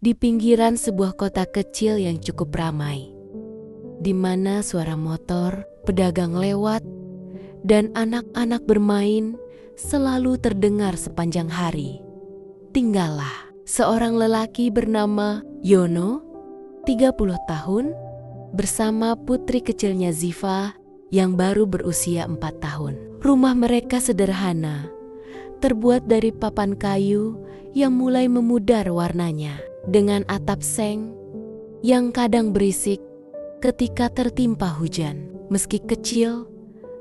di pinggiran sebuah kota kecil yang cukup ramai, di mana suara motor, pedagang lewat, dan anak-anak bermain selalu terdengar sepanjang hari. Tinggallah seorang lelaki bernama Yono, 30 tahun, bersama putri kecilnya Ziva yang baru berusia 4 tahun. Rumah mereka sederhana, terbuat dari papan kayu yang mulai memudar warnanya, dengan atap seng yang kadang berisik ketika tertimpa hujan. Meski kecil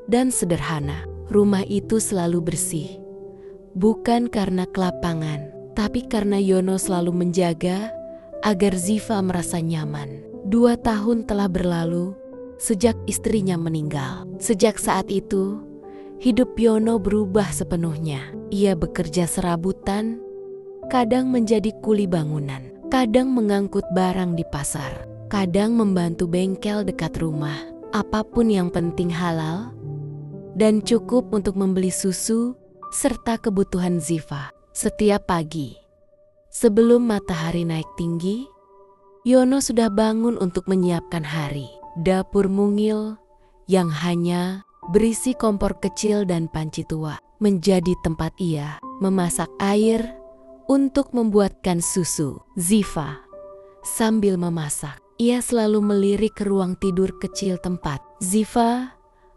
dan sederhana, rumah itu selalu bersih. Bukan karena kelapangan, tapi karena Yono selalu menjaga agar Ziva merasa nyaman. 2 tahun telah berlalu sejak istrinya meninggal. Sejak saat itu, hidup Yono berubah sepenuhnya. Ia bekerja serabutan, kadang menjadi kuli bangunan, kadang mengangkut barang di pasar, kadang membantu bengkel dekat rumah. Apapun yang penting halal dan cukup untuk membeli susu serta kebutuhan Ziva. Setiap pagi, sebelum matahari naik tinggi, Yono sudah bangun untuk menyiapkan hari. Dapur mungil yang hanya berisi kompor kecil dan panci tua menjadi tempat ia memasak air untuk membuatkan susu Ziva. Sambil memasak, ia selalu melirik ke ruang tidur kecil tempat Ziva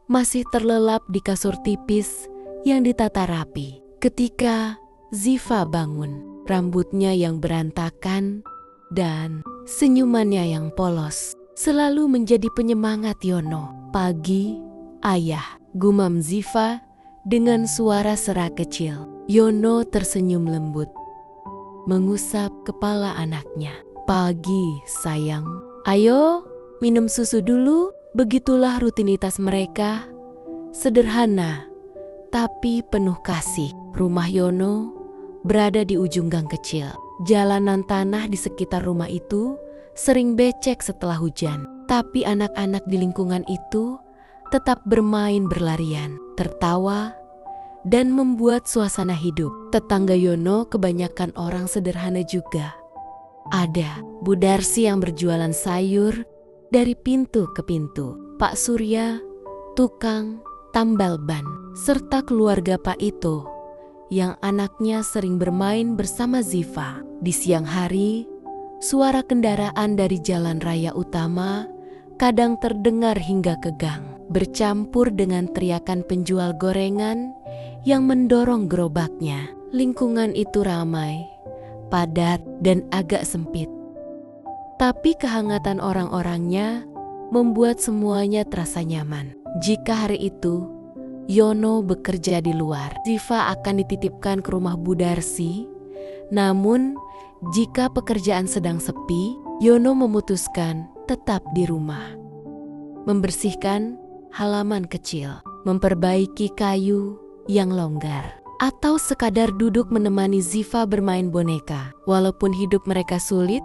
masih terlelap di kasur tipis yang ditata rapi. Ketika Ziva bangun, rambutnya yang berantakan dan senyumannya yang polos selalu menjadi penyemangat Yono. "Pagi, ayah," gumam Ziva dengan suara serak kecil. Yono tersenyum lembut, mengusap kepala anaknya. "Pagi, sayang. Ayo, minum susu dulu." Begitulah rutinitas mereka, sederhana tapi penuh kasih. Rumah Yono berada di ujung gang kecil. Jalanan tanah di sekitar rumah itu sering becek setelah hujan, tapi anak-anak di lingkungan itu tetap bermain berlarian, tertawa, dan membuat suasana hidup. Tetangga Yono kebanyakan orang sederhana juga. Ada Bu Darsi yang berjualan sayur dari pintu ke pintu, Pak Surya, tukang tambal ban, serta keluarga Pak Ito yang anaknya sering bermain bersama Ziva. Di siang hari, suara kendaraan dari jalan raya utama kadang terdengar hingga ke gang, bercampur dengan teriakan penjual gorengan yang mendorong gerobaknya. Lingkungan itu ramai, padat, dan agak sempit. Tapi kehangatan orang-orangnya membuat semuanya terasa nyaman. Jika hari itu Yono bekerja di luar, Ziva akan dititipkan ke rumah Bu Darsi. Namun, jika pekerjaan sedang sepi, Yono memutuskan tetap di rumah, membersihkan halaman kecil, memperbaiki kayu yang longgar, atau sekadar duduk menemani Ziva bermain boneka. Walaupun hidup mereka sulit,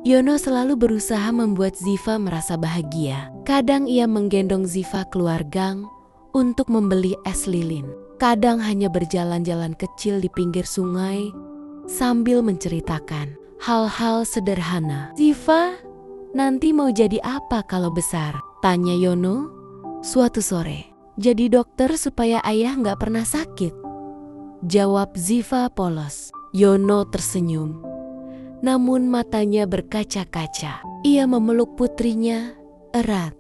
Yono selalu berusaha membuat Ziva merasa bahagia. Kadang ia menggendong Ziva keluar gang untuk membeli es lilin. Kadang hanya berjalan-jalan kecil di pinggir sungai sambil menceritakan hal-hal sederhana. "Ziva, nanti mau jadi apa kalau besar?" tanya Yono suatu sore. "Jadi dokter supaya ayah nggak pernah sakit," jawab Ziva polos. Yono tersenyum, namun matanya berkaca-kaca. Ia memeluk putrinya erat.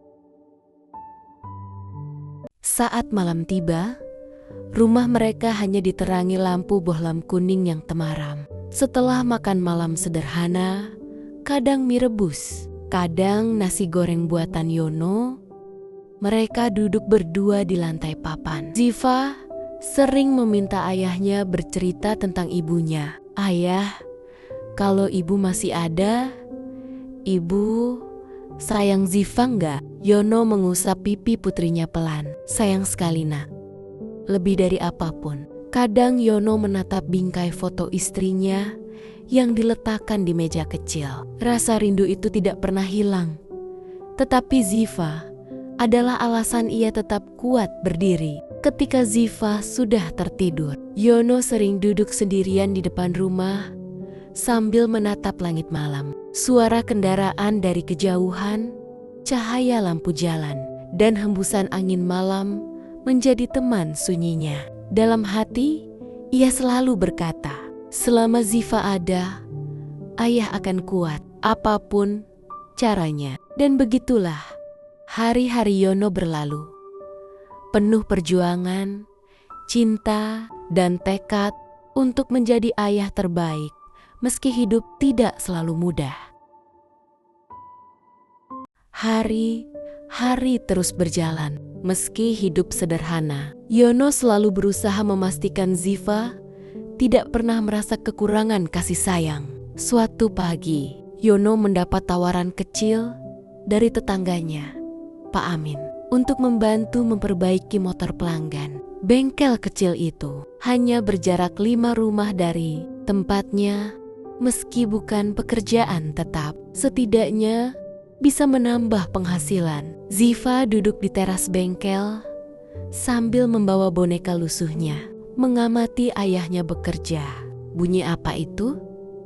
Saat malam tiba, rumah mereka hanya diterangi lampu bohlam kuning yang temaram. Setelah makan malam sederhana, kadang mie rebus, kadang nasi goreng buatan Yono, mereka duduk berdua di lantai papan. Ziva sering meminta ayahnya bercerita tentang ibunya. "Ayah, kalau ibu masih ada, ibu sayang Ziva nggak?" Yono mengusap pipi putrinya pelan. "Sayang sekali, nak. Lebih dari apapun." Kadang Yono menatap bingkai foto istrinya yang diletakkan di meja kecil. Rasa rindu itu tidak pernah hilang. Tetapi Ziva adalah alasan ia tetap kuat berdiri. Ketika Ziva sudah tertidur, Yono sering duduk sendirian di depan rumah sambil menatap langit malam. Suara kendaraan dari kejauhan, cahaya lampu jalan, dan hembusan angin malam menjadi teman sunyinya. Dalam hati, ia selalu berkata, selama Ziva ada, ayah akan kuat, apapun caranya. Dan begitulah hari-hari Yono berlalu, penuh perjuangan, cinta, dan tekad untuk menjadi ayah terbaik, meski hidup tidak selalu mudah. Hari-hari terus berjalan, meski hidup sederhana. Yono selalu berusaha memastikan Ziva tidak pernah merasa kekurangan kasih sayang. Suatu pagi, Yono mendapat tawaran kecil dari tetangganya, Pak Amin, untuk membantu memperbaiki motor pelanggan. Bengkel kecil itu hanya berjarak 5 rumah dari tempatnya. Meski bukan pekerjaan tetap, setidaknya bisa menambah penghasilan. Ziva duduk di teras bengkel sambil membawa boneka lusuhnya, mengamati ayahnya bekerja. Bunyi apa itu?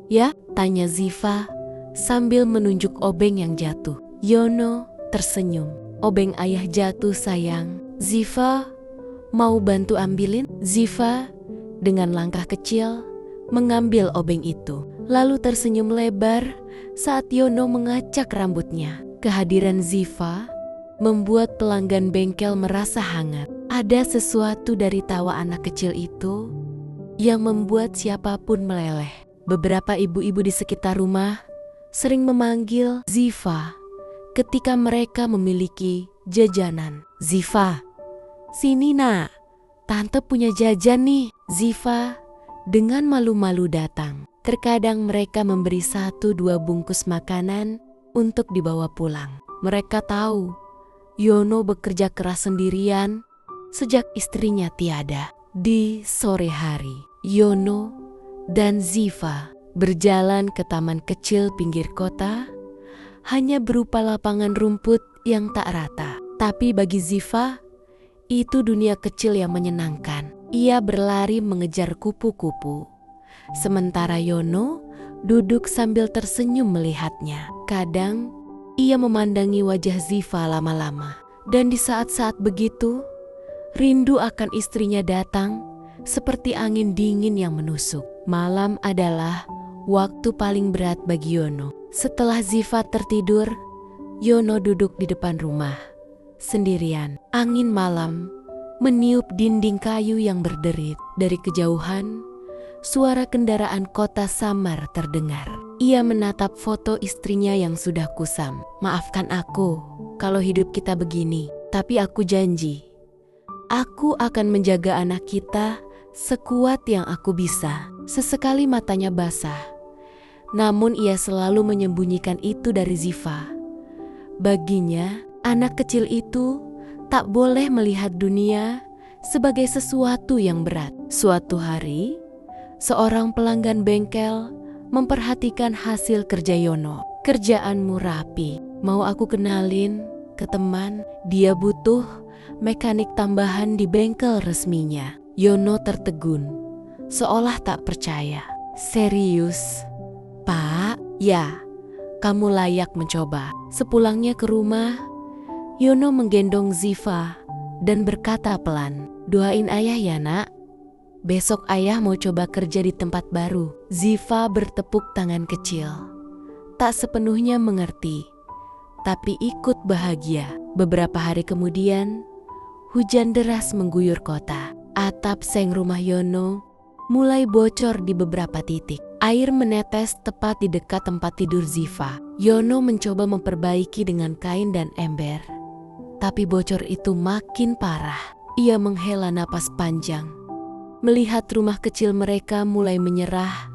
Ya, tanya Ziva sambil menunjuk obeng yang jatuh. Yono tersenyum. Obeng ayah jatuh sayang. Ziva, mau bantu ambilin? Ziva dengan langkah kecil mengambil obeng itu, lalu tersenyum lebar saat Yono mengacak rambutnya. Kehadiran Ziva membuat pelanggan bengkel merasa hangat. Ada sesuatu dari tawa anak kecil itu yang membuat siapapun meleleh. Beberapa ibu-ibu di sekitar rumah sering memanggil Ziva ketika mereka memiliki jajanan. Ziva, sini nak, tante punya jajan nih. Ziva dengan malu-malu datang. Terkadang mereka memberi 1-2 bungkus makanan untuk dibawa pulang. Mereka tahu Yono bekerja keras sendirian sejak istrinya tiada. Di sore hari, Yono dan Ziva berjalan ke taman kecil pinggir kota. Hanya berupa lapangan rumput yang tak rata. Tapi bagi Ziva, itu dunia kecil yang menyenangkan. Ia berlari mengejar kupu-kupu, sementara Yono duduk sambil tersenyum melihatnya. Kadang ia memandangi wajah Ziva lama-lama, dan di saat-saat begitu, rindu akan istrinya datang seperti angin dingin yang menusuk. Malam adalah waktu paling berat bagi Yono. Setelah Ziva tertidur, Yono duduk di depan rumah sendirian. Angin malam meniup dinding kayu yang berderit. Dari kejauhan, suara kendaraan kota samar terdengar. Ia menatap foto istrinya yang sudah kusam. Maafkan aku kalau hidup kita begini, tapi aku janji, aku akan menjaga anak kita sekuat yang aku bisa. Sesekali matanya basah, namun ia selalu menyembunyikan itu dari Ziva. Baginya, anak kecil itu tak boleh melihat dunia sebagai sesuatu yang berat. Suatu hari, seorang pelanggan bengkel memperhatikan hasil kerja Yono. Kerjaanmu rapi, mau aku kenalin ke teman? Dia butuh mekanik tambahan di bengkel resminya. Yono tertegun, seolah tak percaya. Serius, Pak? Ya, kamu layak mencoba. Sepulangnya ke rumah, Yono menggendong Ziva dan berkata pelan, doain ayah ya nak. Besok ayah mau coba kerja di tempat baru. Ziva bertepuk tangan kecil. Tak sepenuhnya mengerti, tapi ikut bahagia. Beberapa hari kemudian, hujan deras mengguyur kota. Atap seng rumah Yono mulai bocor di beberapa titik. Air menetes tepat di dekat tempat tidur Ziva. Yono mencoba memperbaiki dengan kain dan ember, tapi bocor itu makin parah. Ia menghela napas panjang, melihat rumah kecil mereka mulai menyerah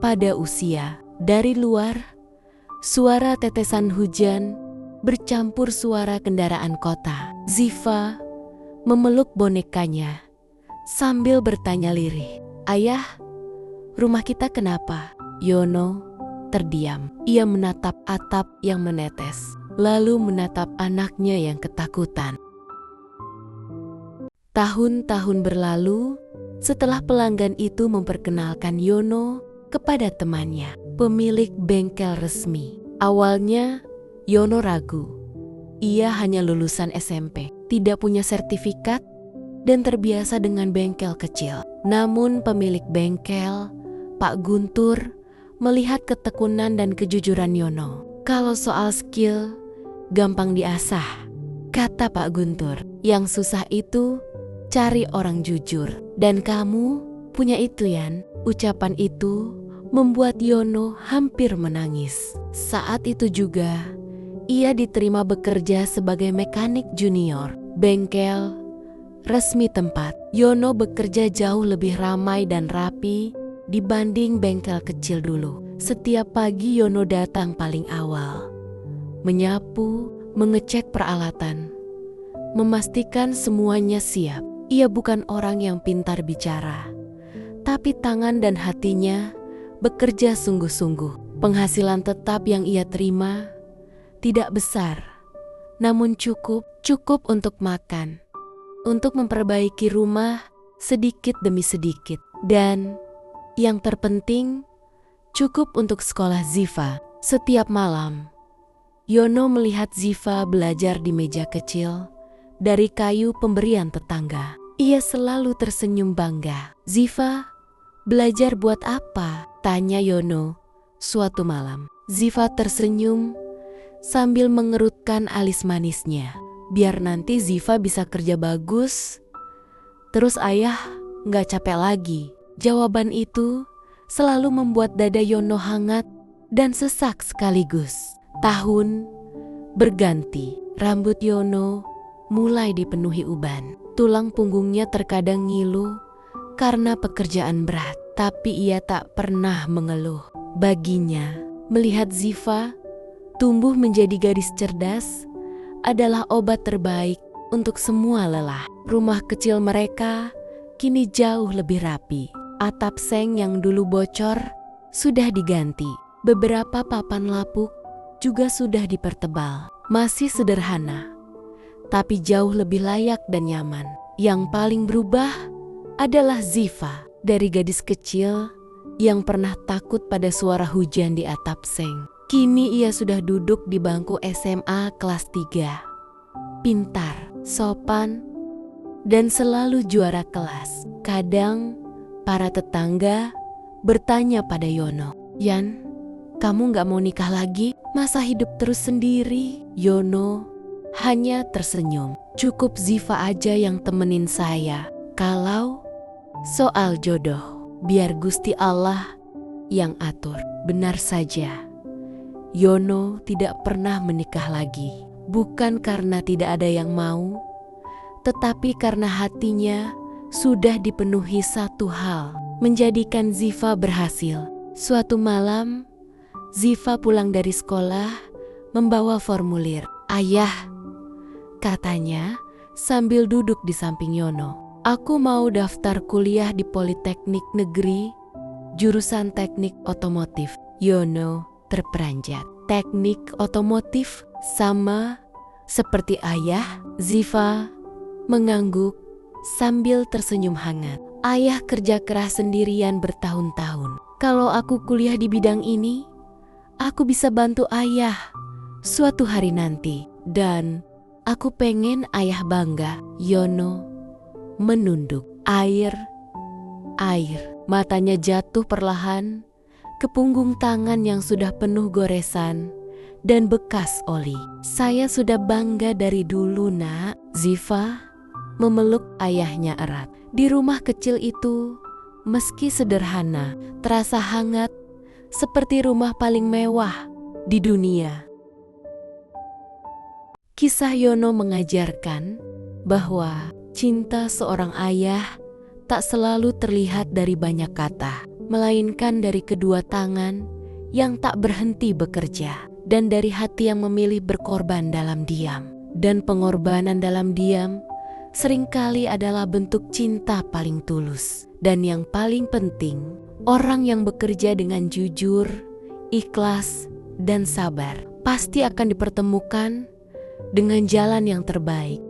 pada usia. Dari luar, suara tetesan hujan bercampur suara kendaraan kota. Ziva memeluk bonekanya sambil bertanya lirih, ayah, rumah kita kenapa? Yono terdiam. Ia menatap atap yang menetes, lalu menatap anaknya yang ketakutan. Tahun-tahun berlalu setelah pelanggan itu memperkenalkan Yono kepada temannya, pemilik bengkel resmi. Awalnya, Yono ragu. Ia hanya lulusan SMP, tidak punya sertifikat, dan terbiasa dengan bengkel kecil. Namun pemilik bengkel, Pak Guntur, melihat ketekunan dan kejujuran Yono. Kalau soal skill, gampang diasah, kata Pak Guntur. Yang susah itu cari orang jujur. Dan kamu punya itu, Yan. Ucapan itu membuat Yono hampir menangis. Saat itu juga, ia diterima bekerja sebagai mekanik junior. Bengkel resmi tempat Yono bekerja jauh lebih ramai dan rapi dibanding bengkel kecil dulu. Setiap pagi Yono datang paling awal, menyapu, mengecek peralatan, memastikan semuanya siap. Ia bukan orang yang pintar bicara, tapi tangan dan hatinya bekerja sungguh-sungguh. Penghasilan tetap yang ia terima tidak besar, namun cukup untuk makan, untuk memperbaiki rumah sedikit demi sedikit, dan yang terpenting cukup untuk sekolah Ziva. Setiap malam, Yono melihat Ziva belajar di meja kecil dari kayu pemberian tetangga. Ia selalu tersenyum bangga. "Ziva, belajar buat apa?" tanya Yono suatu malam. Ziva tersenyum sambil mengerutkan alis manisnya. "Biar nanti Ziva bisa kerja bagus, terus ayah nggak capek lagi." Jawaban itu selalu membuat dada Yono hangat dan sesak sekaligus. Tahun berganti, rambut Yono mulai dipenuhi uban. Tulang punggungnya terkadang ngilu karena pekerjaan berat, tapi ia tak pernah mengeluh. Baginya, melihat Ziva tumbuh menjadi gadis cerdas adalah obat terbaik untuk semua lelah. Rumah kecil mereka kini jauh lebih rapi. Atap seng yang dulu bocor sudah diganti. Beberapa papan lapuk juga sudah dipertebal. Masih sederhana, tapi jauh lebih layak dan nyaman. Yang paling berubah adalah Ziva. Dari gadis kecil yang pernah takut pada suara hujan di atap seng, kini ia sudah duduk di bangku SMA kelas 3. Pintar, sopan, dan selalu juara kelas. Kadang para tetangga bertanya pada Yono, "Yan, kamu gak mau nikah lagi? Masa hidup terus sendiri?" Yono hanya tersenyum. "Cukup Ziva aja yang temenin saya. Kalau soal jodoh, biar Gusti Allah yang atur." Benar saja, Yono tidak pernah menikah lagi. Bukan karena tidak ada yang mau, tetapi karena hatinya sudah dipenuhi satu hal, menjadikan Ziva berhasil. Suatu malam, Ziva pulang dari sekolah membawa formulir. "Ayah," katanya sambil duduk di samping Yono, "aku mau daftar kuliah di Politeknik Negeri, jurusan teknik otomotif." Yono terperanjat. Teknik otomotif sama seperti ayah? Ziva mengangguk sambil tersenyum hangat. "Ayah kerja keras sendirian bertahun-tahun. Kalau aku kuliah di bidang ini, aku bisa bantu ayah suatu hari nanti. Dan aku pengen ayah bangga." Yono menunduk. Air. Matanya jatuh perlahan ke punggung tangan yang sudah penuh goresan dan bekas oli. "Saya sudah bangga dari dulu, Nak." Ziva memeluk ayahnya erat. Di rumah kecil itu, meski sederhana, terasa hangat seperti rumah paling mewah di dunia. Kisah Yono mengajarkan bahwa cinta seorang ayah tak selalu terlihat dari banyak kata, melainkan dari kedua tangan yang tak berhenti bekerja, dan dari hati yang memilih berkorban dalam diam. Dan pengorbanan dalam diam seringkali adalah bentuk cinta paling tulus. Dan yang paling penting, orang yang bekerja dengan jujur, ikhlas, dan sabar pasti akan dipertemukan dengan jalan yang terbaik.